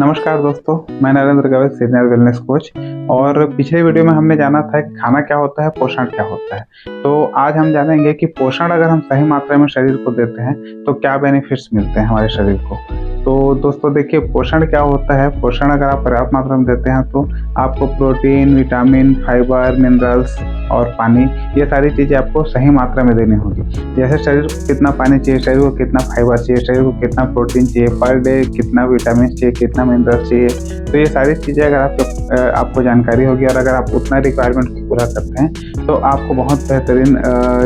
नमस्कार दोस्तों, मैं नरेंद्र गवे, सीनियर वेलनेस कोच। और पिछले वीडियो में हमने जाना था कि खाना क्या होता है, पोषण क्या होता है। तो आज हम जानेंगे कि पोषण अगर हम सही मात्रा में शरीर को देते हैं तो क्या बेनिफिट्स मिलते हैं हमारे शरीर को। तो दोस्तों देखिए, पोषण क्या होता है। पोषण अगर आप पर्याप्त मात्रा में देते हैं तो आपको प्रोटीन, विटामिन, फाइबर, मिनरल्स और पानी, ये सारी चीज़ें आपको सही मात्रा में देनी होगी। जैसे शरीर को कितना पानी चाहिए, शरीर को कितना फाइबर चाहिए, शरीर को कितना प्रोटीन चाहिए, पर डे कितना विटामिन चाहिए, कितना मिनरल्स चाहिए। तो ये सारी चीज़ें अगर आपको जानकारी होगी और अगर आप उतना रिक्वायरमेंट को पूरा करते हैं तो आपको बहुत बेहतरीन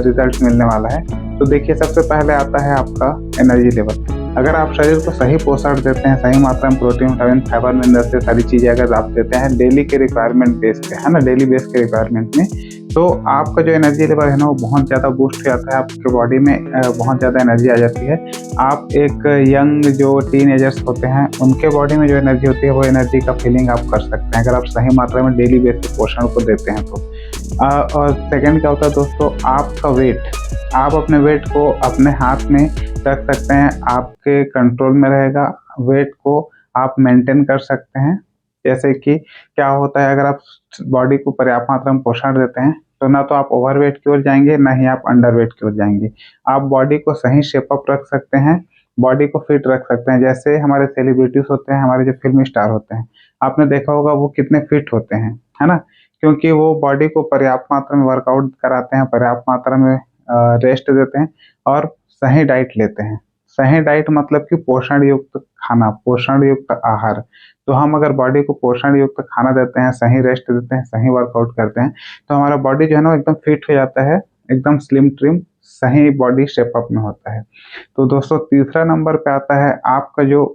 रिजल्ट मिलने वाला है। तो देखिए, सबसे पहले आता है आपका एनर्जी लेवल। अगर आप शरीर को सही पोषण देते हैं, सही मात्रा में प्रोटीन, विटामिन, फाइबर, मिनरल्स, से सारी चीज़ें अगर आप देते हैं डेली के रिक्वायरमेंट बेस पे, है ना, डेली बेस के रिक्वायरमेंट में, तो आपका जो एनर्जी लेवल है ना वो बहुत ज़्यादा बूस्ट हो जाता है। आपके बॉडी में बहुत ज़्यादा एनर्जी आ जाती है। आप एक यंग जो टीनेजर्स होते हैं उनके बॉडी में जो एनर्जी होती है वो एनर्जी का फीलिंग आप कर सकते हैं अगर आप सही मात्रा में डेली बेस पे पोषण को देते हैं तो। और सेकंड क्या होता है दोस्तों, आपका वेट। आप अपने वेट को अपने हाथ में रख सकते हैं, आपके कंट्रोल में रहेगा। वेट को आप मेंटेन कर सकते हैं। जैसे कि क्या होता है, अगर आप बॉडी को पर्याप्त मात्रा में पोषण देते हैं तो ना तो आप ओवरवेट की ओर जाएंगे, ना ही आप अंडरवेट की ओर जाएंगे। आप बॉडी को सही शेप अप रख सकते हैं, बॉडी को फिट रख सकते हैं। जैसे हमारे सेलिब्रिटीज होते हैं, हमारे जो फिल्म स्टार होते हैं, आपने देखा होगा वो कितने फिट होते हैं, है ना, क्योंकि वो बॉडी को पर्याप्त मात्रा में वर्कआउट कराते हैं, पर्याप्त मात्रा में रेस्ट देते हैं और सही डाइट लेते हैं। सही डाइट मतलब कि पोषण युक्त खाना, पोषण युक्त आहार। तो हम अगर बॉडी को पोषण युक्त खाना देते हैं, सही रेस्ट देते हैं, सही वर्कआउट करते हैं, तो हमारा बॉडी जो है ना एकदम फिट हो जाता है, एकदम स्लिम ट्रिम, सही बॉडी शेप अप में होता है। तो दोस्तों तीसरा नंबर पे आता है आपका जो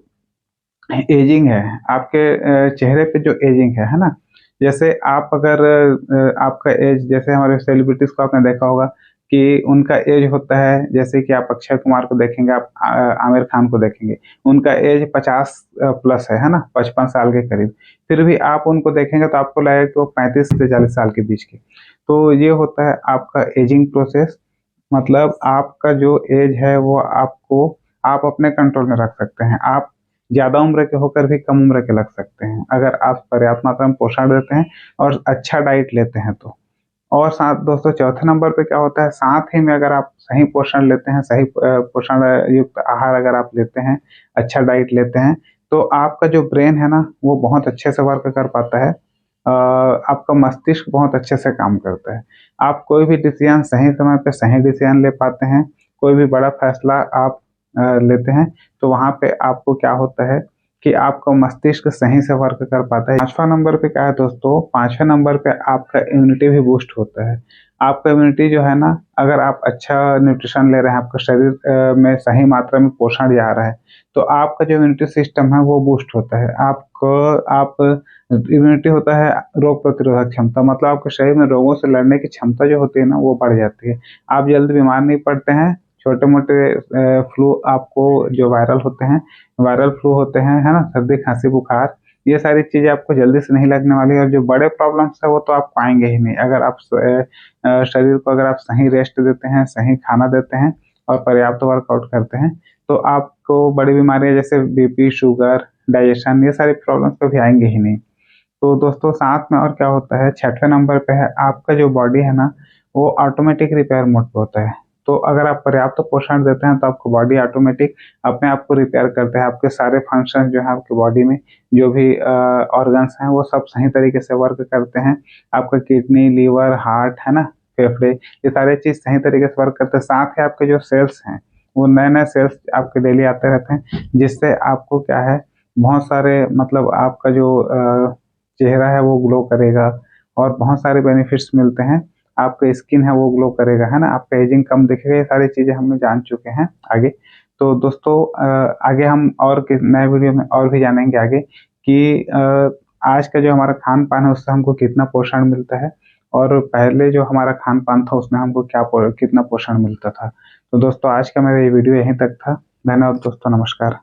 एजिंग है, आपके चेहरे पे जो एजिंग है ना। जैसे आप अगर आपका एज, जैसे हमारे सेलिब्रिटीज को आपने देखा होगा कि उनका एज होता है, जैसे कि आप अक्षय कुमार को देखेंगे, आप आमिर खान को देखेंगे, उनका एज 50 प्लस है ना, 55 साल के करीब। फिर भी आप उनको देखेंगे तो आपको लगेगा कि वो 35 से 40 साल के बीच के। तो ये होता है आपका एजिंग प्रोसेस। मतलब आपका जो एज है वो आपको, आप अपने कंट्रोल में रख सकते हैं। आप ज़्यादा उम्र के होकर भी कम उम्र के लग सकते हैं अगर आप पर्याप्त मात्रा में पोषण देते हैं और अच्छा डाइट लेते हैं तो। और साथ दोस्तों चौथे नंबर पे क्या होता है, साथ ही में अगर आप सही पोषण लेते हैं, सही पोषण युक्त आहार अगर आप लेते हैं, अच्छा डाइट लेते हैं, तो आपका जो ब्रेन है ना वो बहुत अच्छे से वर्क कर पाता है। आपका मस्तिष्क बहुत अच्छे से काम करता है। आप कोई भी डिसीजन सही समय पे सही डिसीजन ले पाते हैं। कोई भी बड़ा फैसला आप लेते हैं तो वहाँ पे आपको क्या होता है कि आपका मस्तिष्क सही से वर्क कर पाता है। पांचवा नंबर पे क्या है दोस्तों, पांचवें नंबर पे आपका इम्यूनिटी भी बूस्ट होता है। आपका इम्यूनिटी जो है ना, अगर आप अच्छा न्यूट्रिशन ले रहे हैं, आपका शरीर में सही मात्रा में पोषण जा रहा है, तो आपका जो इम्यूनिटी सिस्टम है वो बूस्ट होता है। आप इम्यूनिटी होता है रोग प्रतिरोधक क्षमता, मतलब आपके शरीर में रोगों से लड़ने की क्षमता जो होती है ना वो बढ़ जाती है। आप जल्दी बीमार नहीं पड़ते हैं। छोटे मोटे फ्लू आपको जो वायरल होते हैं, वायरल फ्लू होते हैं, है ना, सर्दी खांसी बुखार, ये सारी चीज़ें आपको जल्दी से नहीं लगने वाली है। और जो बड़े प्रॉब्लम्स है वो तो आप पाएंगे ही नहीं अगर आप शरीर को अगर आप सही रेस्ट देते हैं, सही खाना देते हैं और पर्याप्त वर्कआउट करते हैं, तो आपको बड़ी बीमारियां जैसे बीपी, शुगर, डाइजेशन, ये सारी प्रॉब्लम्स कभी आएंगे ही नहीं। तो दोस्तों साथ में और क्या होता है, छठवें नंबर पे है आपका जो बॉडी है ना वो ऑटोमेटिक रिपेयर मोड पे होता है। तो अगर आप पर्याप्त पोषण देते हैं तो आपको बॉडी ऑटोमेटिक अपने आप को रिपेयर करता है। आपके सारे फंक्शन जो है आपके बॉडी में, जो भी ऑर्गन्स हैं वो सब सही तरीके से वर्क करते हैं। आपका किडनी, लीवर, हार्ट, है ना, फेफड़े, ये सारे चीज़ सही तरीके से वर्क करते हैं। साथ ही आपके जो सेल्स हैं वो नए नए सेल्स आपके डेली आते रहते हैं, जिससे आपको क्या है, बहुत सारे मतलब आपका जो चेहरा है वो ग्लो करेगा और बहुत सारे बेनिफिट्स मिलते हैं। आपका स्किन है वो ग्लो करेगा, है ना, आपका एजिंग कम दिखेगा। ये सारी चीज़ें हम जान चुके हैं आगे। तो दोस्तों आगे हम और नए वीडियो में और भी जानेंगे आगे कि आज का जो हमारा खान पान है उससे हमको कितना पोषण मिलता है और पहले जो हमारा खान पान था उसमें हमको कितना पोषण मिलता था। तो दोस्तों आज का मेरा ये वीडियो यहीं तक था। धन्यवाद दोस्तों, नमस्कार।